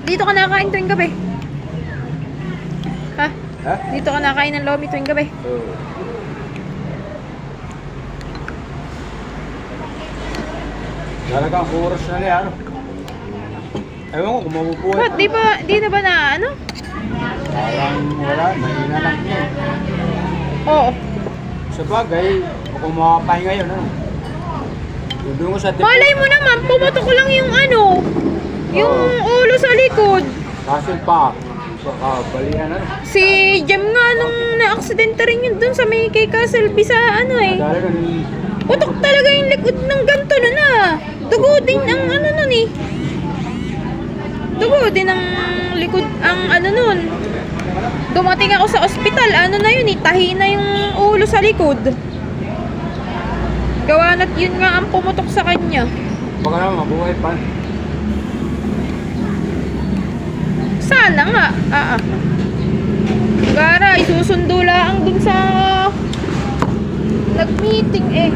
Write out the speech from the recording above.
Dito ka nakain tuwing gabi. Ha? Ha? Dito ka nakain ng lomi tuwing gabi. Oo. Talagang oras na niya, ano? Ewan ko kung mabubuhay. Ba't di na ba na ano? Parang wala, mahina lang niya. Oo. Sa bagay, kung makapahinga yun, ano? Doon ko sa Malay mo naman, pumutok lang yung ano, yung ulo sa likod. Castle Park. Balian, ano? Si Jem nga nung na-aksidente rin yun dun sa may kay Castle B sa ano eh. Dahil ganun, Putok talaga yung likod ng ganito nun ah. Dugo din ang ano nun eh. Dugo din ang likod ang ano nun. Dumating ako sa ospital, ano na yun eh, tahi na yung ulo sa likod. Gawa na't yun nga ang pumutok sa kanya. baka naman mabuhay pa. Sana nga. Gara, isusundo lang dun sa nag-meeting eh.